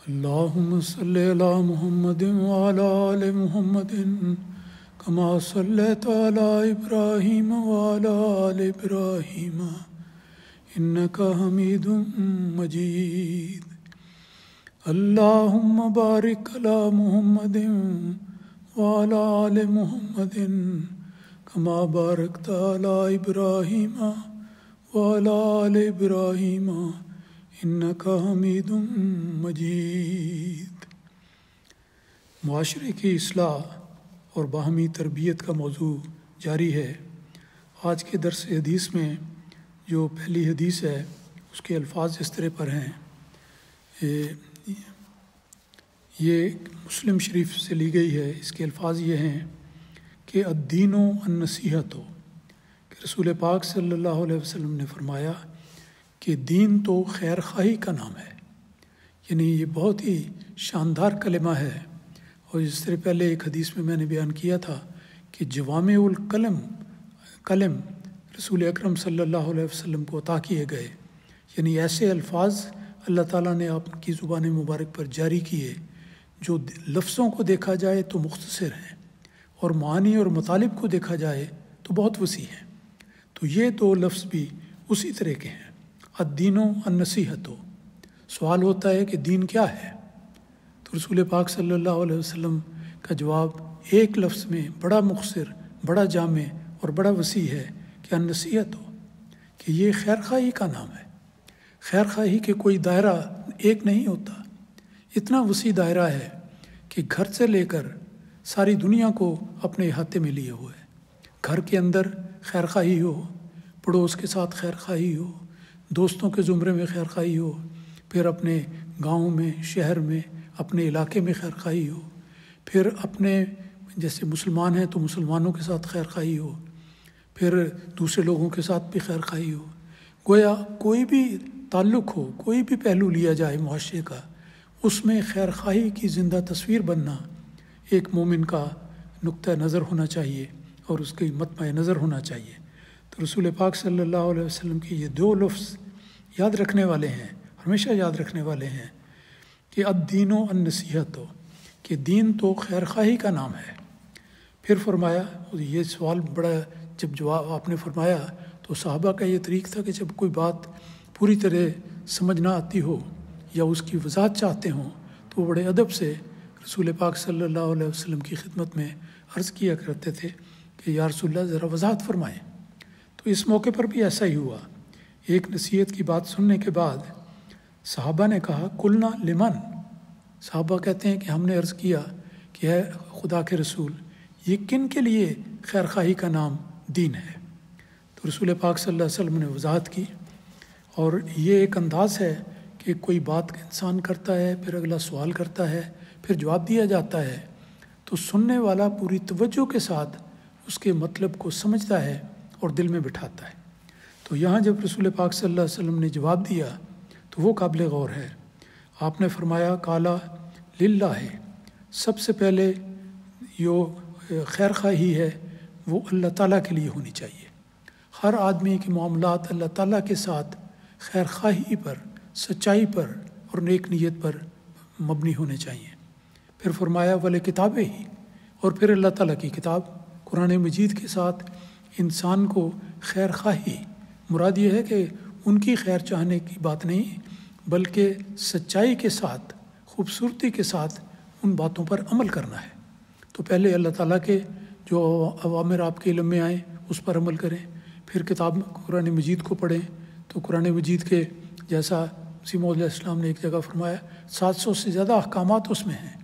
اللهم صل على محمد وعلى آل محمد كما صليت على إبراهيم وعلى آل إبراهيم إنك حميد مجيد. اللهم بارك على محمد وعلى آل محمد كما باركت على إبراهيم وعلى آل إبراهيم انک حمید مجید. معاشرے کی اصلاح اور باہمی تربیت کا موضوع جاری ہے. آج کے درس حدیث میں جو پہلی حدیث ہے اس کے الفاظ اس طرح پر ہیں. یہ مسلم شریف سے لی گئی ہے. اس کے الفاظ یہ ہیں کہ الدین النصیحت ہو، کہ رسول پاک صلی اللہ علیہ وسلم نے فرمایا کہ دین تو خیر خواہی کا نام ہے. یعنی یہ بہت ہی شاندار کلمہ ہے. اور اس طرح پہلے ایک حدیث میں نے بیان کیا تھا کہ جوامع الکلم رسول اکرم صلی اللہ علیہ وسلم کو عطا کیے گئے. یعنی ایسے الفاظ اللہ تعالیٰ نے آپ کی زبان مبارک پر جاری کیے جو لفظوں کو دیکھا جائے تو مختصر ہیں اور معانی اور مطالب کو دیکھا جائے تو بہت وسیع ہیں. تو یہ دو لفظ بھی اسی طرح کے ہیں. الدین النصیحت ہو. سوال ہوتا ہے کہ دین کیا ہے؟ تو رسول پاک صلی اللہ علیہ وسلم کا جواب ایک لفظ میں بڑا مختصر، بڑا جامع اور بڑا وسیع ہے کہ النصیحت ہو، کہ یہ خیر خواہی کا نام ہے. خیر خواہی کے کوئی دائرہ ایک نہیں ہوتا. اتنا وسیع دائرہ ہے کہ گھر سے لے کر ساری دنیا کو اپنے احاطے میں لیے ہوئے. گھر کے اندر خیر خواہی ہو، پڑوس کے ساتھ خیر خواہی ہو، دوستوں کے زمرے میں خیر خواہی ہو، پھر اپنے گاؤں میں، شہر میں، اپنے علاقے میں خیر خواہی ہو، پھر اپنے جیسے مسلمان ہیں تو مسلمانوں کے ساتھ خیر خواہی ہو، پھر دوسرے لوگوں کے ساتھ بھی خیر خواہی ہو. گویا کوئی بھی تعلق ہو، کوئی بھی پہلو لیا جائے معاشرے کا، اس میں خیر خواہی کی زندہ تصویر بننا ایک مومن کا نقطہ نظر ہونا چاہیے اور اس کی مطمع نظر ہونا چاہیے. تو رسول پاک صلی اللہ علیہ وسلم کی یہ دو لفظ یاد رکھنے والے ہیں، ہمیشہ یاد رکھنے والے ہیں کہ الدین النصیحت ہو، کہ دین تو خیر خواہی کا نام ہے. پھر فرمایا، یہ سوال بڑا، جب جواب آپ نے فرمایا تو صحابہ کا یہ طریق تھا کہ جب کوئی بات پوری طرح سمجھ نہ آتی ہو یا اس کی وضاحت چاہتے ہوں تو وہ بڑے ادب سے رسول پاک صلی اللہ علیہ وسلم کی خدمت میں عرض کیا کرتے تھے کہ یا رسول اللہ ذرا وضاحت فرمائیں. تو اس موقع پر بھی ایسا ہی ہوا. ایک نصیحت کی بات سننے کے بعد صحابہ نے کہا قلنا لمن. صحابہ کہتے ہیں کہ ہم نے عرض کیا کہ اے خدا کے رسول، یہ کن کے لیے خیر خواہی کا نام دین ہے؟ تو رسول پاک صلی اللہ علیہ وسلم نے وضاحت کی. اور یہ ایک انداز ہے کہ کوئی بات انسان کرتا ہے، پھر اگلا سوال کرتا ہے، پھر جواب دیا جاتا ہے، تو سننے والا پوری توجہ کے ساتھ اس کے مطلب کو سمجھتا ہے اور دل میں بٹھاتا ہے. تو یہاں جب رسول پاک صلی اللہ علیہ وسلم نے جواب دیا تو وہ قابل غور ہے. آپ نے فرمایا کالا للہ ہے. سب سے پہلے جو خیر خواہی ہے وہ اللہ تعالیٰ کے لیے ہونی چاہیے. ہر آدمی کے معاملات اللہ تعالیٰ کے ساتھ خیر خواہی پر، سچائی پر اور نیک نیت پر مبنی ہونے چاہیے. پھر فرمایا والے کتابیں ہی، اور پھر اللہ تعالیٰ کی کتاب قرآن مجید کے ساتھ انسان کو خیر خواہی، مراد یہ ہے کہ ان کی خیر چاہنے کی بات نہیں، بلکہ سچائی کے ساتھ، خوبصورتی کے ساتھ ان باتوں پر عمل کرنا ہے. تو پہلے اللہ تعالیٰ کے جو اوامر آپ کے علم میں آئیں اس پر عمل کریں. پھر کتاب قرآن مجید کو پڑھیں تو قرآن مجید کے جیسا مسیح موعود علیہ السلام نے ایک جگہ فرمایا 700 سے زیادہ احکامات اس میں ہیں.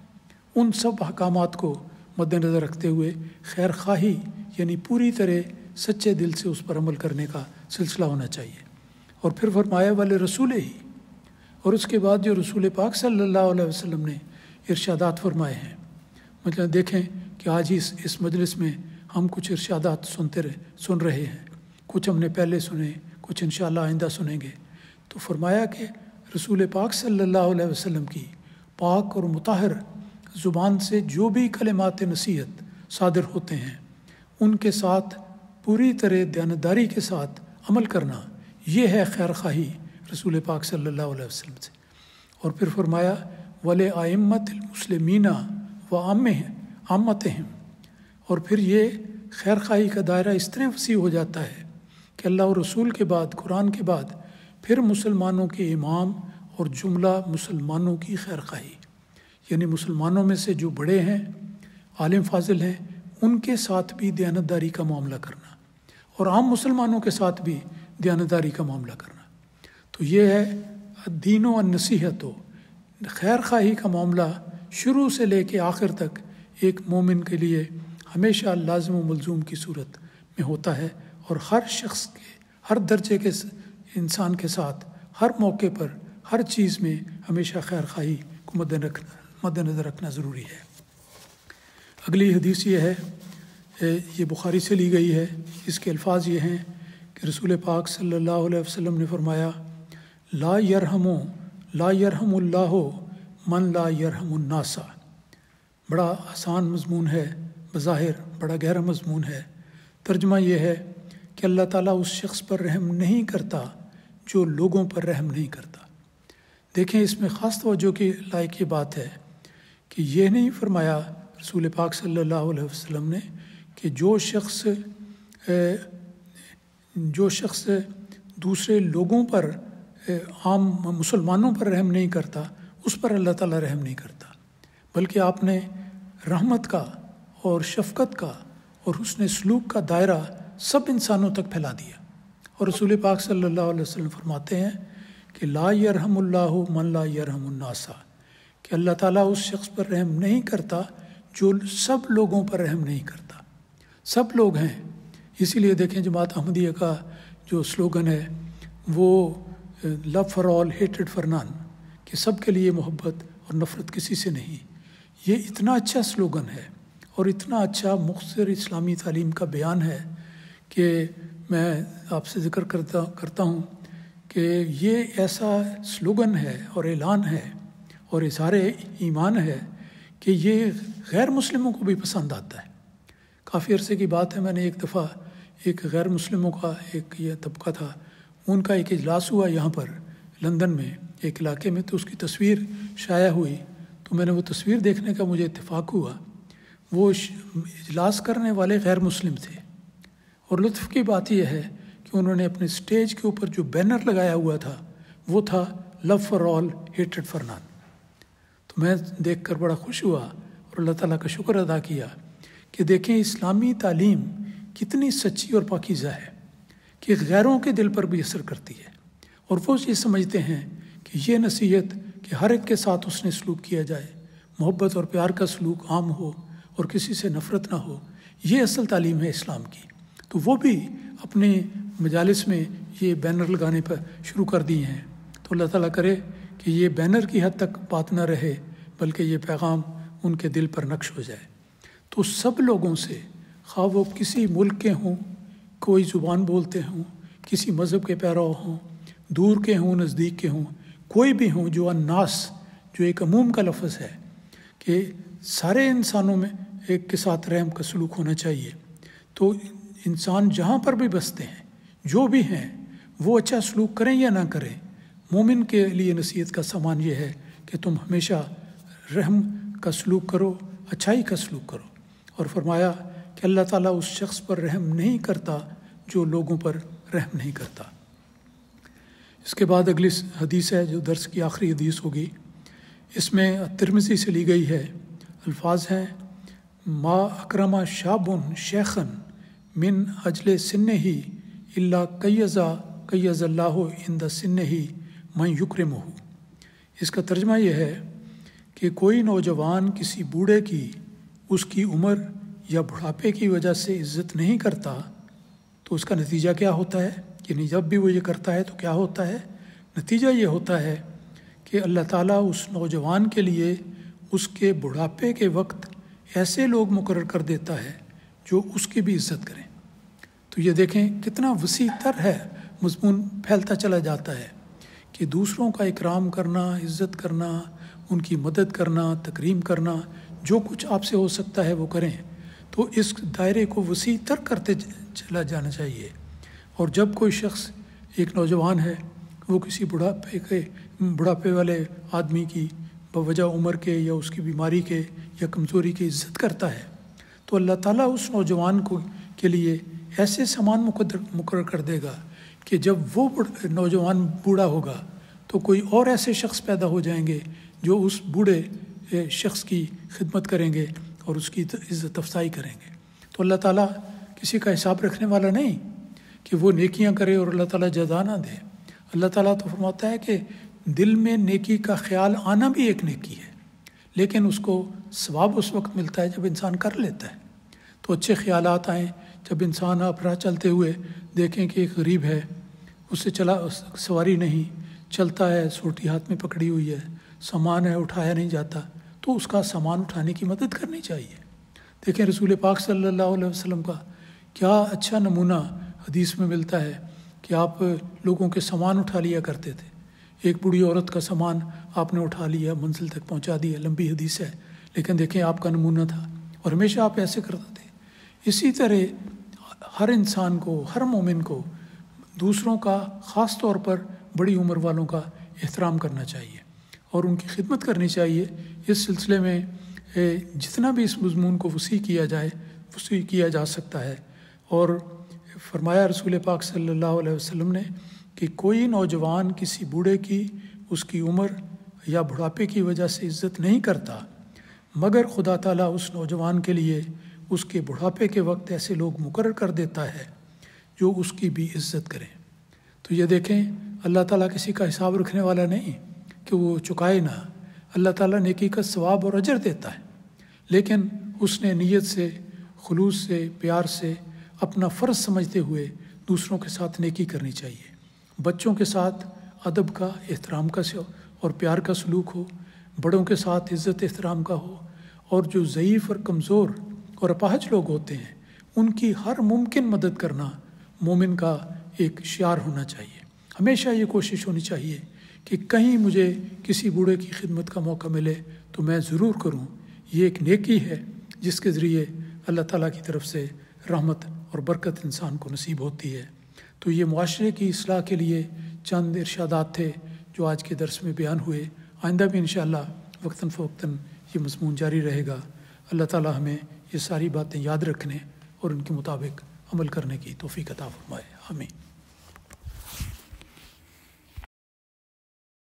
ان سب احکامات کو مد نظر رکھتے ہوئے خیر خواہی یعنی پوری طرح سچے دل سے اس پر عمل کرنے کا سلسلہ ہونا چاہیے. اور پھر فرمایا والے رسول ہی، اور اس کے بعد جو رسول پاک صلی اللہ علیہ وسلم نے ارشادات فرمائے ہیں. مطلب دیکھیں کہ آج ہی اس مجلس میں ہم کچھ ارشادات سن رہے ہیں، کچھ ہم نے پہلے سنے، کچھ انشاءاللہ آئندہ سنیں گے. تو فرمایا کہ رسول پاک صلی اللہ علیہ وسلم کی پاک اور مطہر زبان سے جو بھی کلمات نصیحت صادر ہوتے ہیں ان کے ساتھ پوری طرح دیانتداری کے ساتھ عمل کرنا، یہ ہے خیر خواہی رسول پاک صلی اللہ علیہ وسلم سے. اور پھر فرمایا वले आइम्मत मुस्लिमीना व आम्मतहम। और फिर ये खैर खाही का दायरा इस तरह वसी हो जाता है कि अल्लाह और रसूल के बाद, कुरान के बाद फिर मुसलमानों के इमाम और जुमला मुसलमानों की खैर खाही, यानी मुसलमानों में से जो बड़े हैं, आलिम फाजिल हैं, उनके साथ भी दयानतदारी का मामला करना और आम मुसलमानों के साथ भी दयानतदारी का मामला करना। तो ये है दीन व नसीहत, खैर खाही का मामला शुरू से लेके आखिर तक एक मोमिन के लिए हमेशा लाज़िम व मलज़ूम की सूरत में होता है, और हर शख्स के, हर दर्जे के इंसान के साथ हर मौके पर हर चीज़ में हमेशा खैर खाही को मद्देनज़र रखना ज़रूरी है। अगली हदीस ये है, ये बुखारी से ली गई है। इसके अल्फाज ये हैं कि रसूल पाक सल्लल्लाहु अलैहि वसल्लम ने फरमाया, ला यरहमुल्लाहु मन ला यरहमुन्नासा। बड़ा आसान मज़मून है, बज़ाहिर बड़ा गहरा मज़मून है। तर्जुमा ये है कि अल्लाह ताला उस शख्स पर रहम नहीं करता जो लोगों पर रहम नहीं करता। देखें, इसमें ख़ास तवज्जो की लायक ये बात है कि ये नहीं फरमाया रसूल पाक सल्लल्लाहु अलैहि वसल्लम ने कि जो शख्स दूसरे लोगों पर, आम मुसलमानों पर रहम नहीं करता, उस पर अल्लाह ताला रहम नहीं करता, बल्कि आपने रहमत का और शफ़क़त का और हुस्न सलूक का दायरा सब इंसानों तक फैला दिया। और रसूल पाक सल्लल्लाहु अलैहि वसल्लम फरमाते हैं कि ला यरहमुल्लाहु मन ला यरहमुन्नासा, कि अल्लाह ताला उस शख्स पर रहम नहीं करता जो सब लोगों पर रहम नहीं करता। सब लोग हैं, इसीलिए देखें जमात अहमदिया का जो स्लोगन है वो लव फॉर ऑल हेटेड फॉर नन, कि सब के लिए मोहब्बत और नफ़रत किसी से नहीं। ये इतना अच्छा स्लोगन है और इतना अच्छा मुख्तसर इस्लामी तालीम का बयान है कि मैं आपसे ज़िक्र करता हूँ कि ये ऐसा स्लोगन है और ऐलान है और इज़हारे ईमान है कि ये गैर मुस्लिमों को भी पसंद आता है। काफ़ी अरसे की बात है, मैंने एक दफ़ा एक गैर मुस्लिमों का एक ये तबका था, उनका एक इजलास हुआ यहाँ पर लंदन में एक इलाके में, तो उसकी तस्वीर शाया हुई। तो मैंने वो तस्वीर देखने का मुझे इत्तेफाक हुआ। वो इजलास करने वाले गैर मुस्लिम थे, और लुत्फ़ की बात यह है कि उन्होंने अपने स्टेज के ऊपर जो बैनर लगाया हुआ था वो था लव फॉर ऑल हेटेड फॉर नन। तो मैं देखकर बड़ा खुश हुआ और अल्लाह ताला का शुक्र अदा किया कि देखें इस्लामी तालीम कितनी सच्ची और पाकीज़ा है कि गैरों के दिल पर भी असर करती है, और वो ये समझते हैं कि ये नसीहत कि हर एक के साथ उसने सलूक किया जाए, मोहब्बत और प्यार का सलूक आम हो और किसी से नफ़रत ना हो, ये असल तालीम है इस्लाम की। तो वो भी अपने मजालिस में ये बैनर लगाने पर शुरू कर दिए हैं। तो अल्लाह ताला करे कि ये बैनर की हद तक बात ना रहे, बल्कि ये पैगाम उनके दिल पर नक्श हो जाए। तो सब लोगों से, खा वो किसी मुल्क के हों, कोई ज़ुबान बोलते हों, किसी मज़हब के पैरव हों, दूर के हों नज़दीक के हों, कोई भी हों, जो अन्नास, जो एक अमूम का लफ्ज़ है कि सारे इंसानों में एक के साथ रहम का सलूक होना चाहिए। तो इंसान जहाँ पर भी बसते हैं, जो भी हैं, वो अच्छा सलूक करें या ना करें, मोमिन के लिए नसीहत का सामान ये है कि तुम हमेशा रहम का सलूक करो, अच्छाई का सलूक करो। और फरमाया कि अल्लाह ताला उस शख्स पर रहम नहीं करता जो लोगों पर रहम नहीं करता। इसके बाद अगली हदीस है जो दर्स की आखिरी हदीस होगी। इसमें तिरमिज़ी से ली गई है। अल्फाज हैं, मा अकरमा शाबुन शेखन मिन अजले सिन्ने ही इल्ला कय्यज़ल्लाहु इंद सिन्ने ही मैं युक्रिमुहु। इसका तर्जमा यह है कि कोई नौजवान किसी बूढ़े की उसकी उम्र या बुढ़ापे की वजह से इज़्ज़त नहीं करता, तो उसका नतीजा क्या होता है? यानी जब भी वो ये करता है तो क्या होता है? नतीजा ये होता है कि अल्लाह ताला उस नौजवान के लिए उसके बुढ़ापे के वक्त ऐसे लोग मुकर्रर कर देता है जो उसकी भी इज़्ज़त करें। तो ये देखें कितना वसी तर है, मज़मून फैलता चला जाता है कि दूसरों का इकराम करना, इज़्ज़त करना, उनकी मदद करना, तकरीम करना, जो कुछ आपसे हो सकता है वो करें। तो इस दायरे को वसी तर करते चला जाना चाहिए। और जब कोई शख्स, एक नौजवान है, वो किसी बुढ़ापे वाले आदमी की बवजह उम्र के या उसकी बीमारी के या कमज़ोरी की इज़्ज़त करता है, तो अल्लाह ताला उस नौजवान को के लिए ऐसे सामान मुकर्रर कर देगा कि जब वो नौजवान बूढ़ा होगा तो कोई और ऐसे शख्स पैदा हो जाएंगे जो उस बूढ़े शख्स की खिदमत करेंगे और उसकी इज़्ज़त अफजाई करेंगे। तो अल्लाह ताला किसी का हिसाब रखने वाला नहीं कि वो नेकियां करे और अल्लाह ताला जज़ा ना दे। अल्लाह ताला तो फरमाता है कि दिल में नेकी का ख्याल आना भी एक नेकी है, लेकिन उसको सवाब उस वक्त मिलता है जब इंसान कर लेता है। तो अच्छे ख्यालात आएँ जब इंसान आप राह चलते हुए देखें कि एक गरीब है, उससे सवारी नहीं, चलता है, सोटी हाथ में पकड़ी हुई है, सामान है उठाया नहीं जाता, तो उसका सामान उठाने की मदद करनी चाहिए। देखें रसूल पाक सल्लल्लाहु अलैहि वसल्लम का क्या अच्छा नमूना हदीस में मिलता है कि आप लोगों के सामान उठा लिया करते थे। एक बूढ़ी औरत का सामान आपने उठा लिया, मंजिल तक पहुंचा दिया, लंबी हदीस है, लेकिन देखें आपका नमूना था और हमेशा आप ऐसे करते थे। इसी तरह हर इंसान को, हर मोमिन को दूसरों का ख़ास तौर पर बड़ी उम्र वालों का एहतराम करना चाहिए और उनकी खिदमत करनी चाहिए। इस सिलसिले में जितना भी इस मज़मून को वसी किया जा सकता है। और फरमाया रसूल पाक सल्लल्लाहु अलैहि वसल्लम ने कि कोई नौजवान किसी बूढ़े की उसकी उम्र या बुढ़ापे की वजह से इज़्ज़त नहीं करता, मगर खुदा ताला उस नौजवान के लिए उसके बुढ़ापे के वक्त ऐसे लोग मुकर्रर कर देता है जो उसकी भी इज़्ज़त करें। तो ये देखें, अल्लाह ताला किसी का हिसाब रखने वाला नहीं कि वो चुकाए ना। अल्लाह ताला नेकी का सवाब और अजर देता है, लेकिन उसने नीयत से, खुलूस से, प्यार से, अपना फ़र्ज समझते हुए दूसरों के साथ नेकी करनी चाहिए। बच्चों के साथ अदब का, एहतराम का और प्यार का सलूक हो, बड़ों के साथ इज़्ज़त एहतराम का हो, और जो ज़ईफ़ और कमज़ोर और अपाहज लोग होते हैं उनकी हर मुमकिन मदद करना मोमिन का एक शियार होना चाहिए। हमेशा ये कोशिश होनी चाहिए कि कहीं मुझे किसी बूढ़े की खिदमत का मौका मिले तो मैं ज़रूर करूं। ये एक नेकी है जिसके ज़रिए अल्लाह ताला की तरफ से रहमत और बरकत इंसान को नसीब होती है। तो ये मुआशरे की इस्लाह के लिए चंद इरशादात थे जो आज के दर्स में बयान हुए। आइंदा भी इंशाअल्लाह वक्तन फ़वक्तन ये मज़मून जारी रहेगा। अल्लाह ताला हमें ये सारी बातें याद रखने और उनके मुताबिक अमल करने की तौफ़ीक़ अता फ़रमाए। आमीन।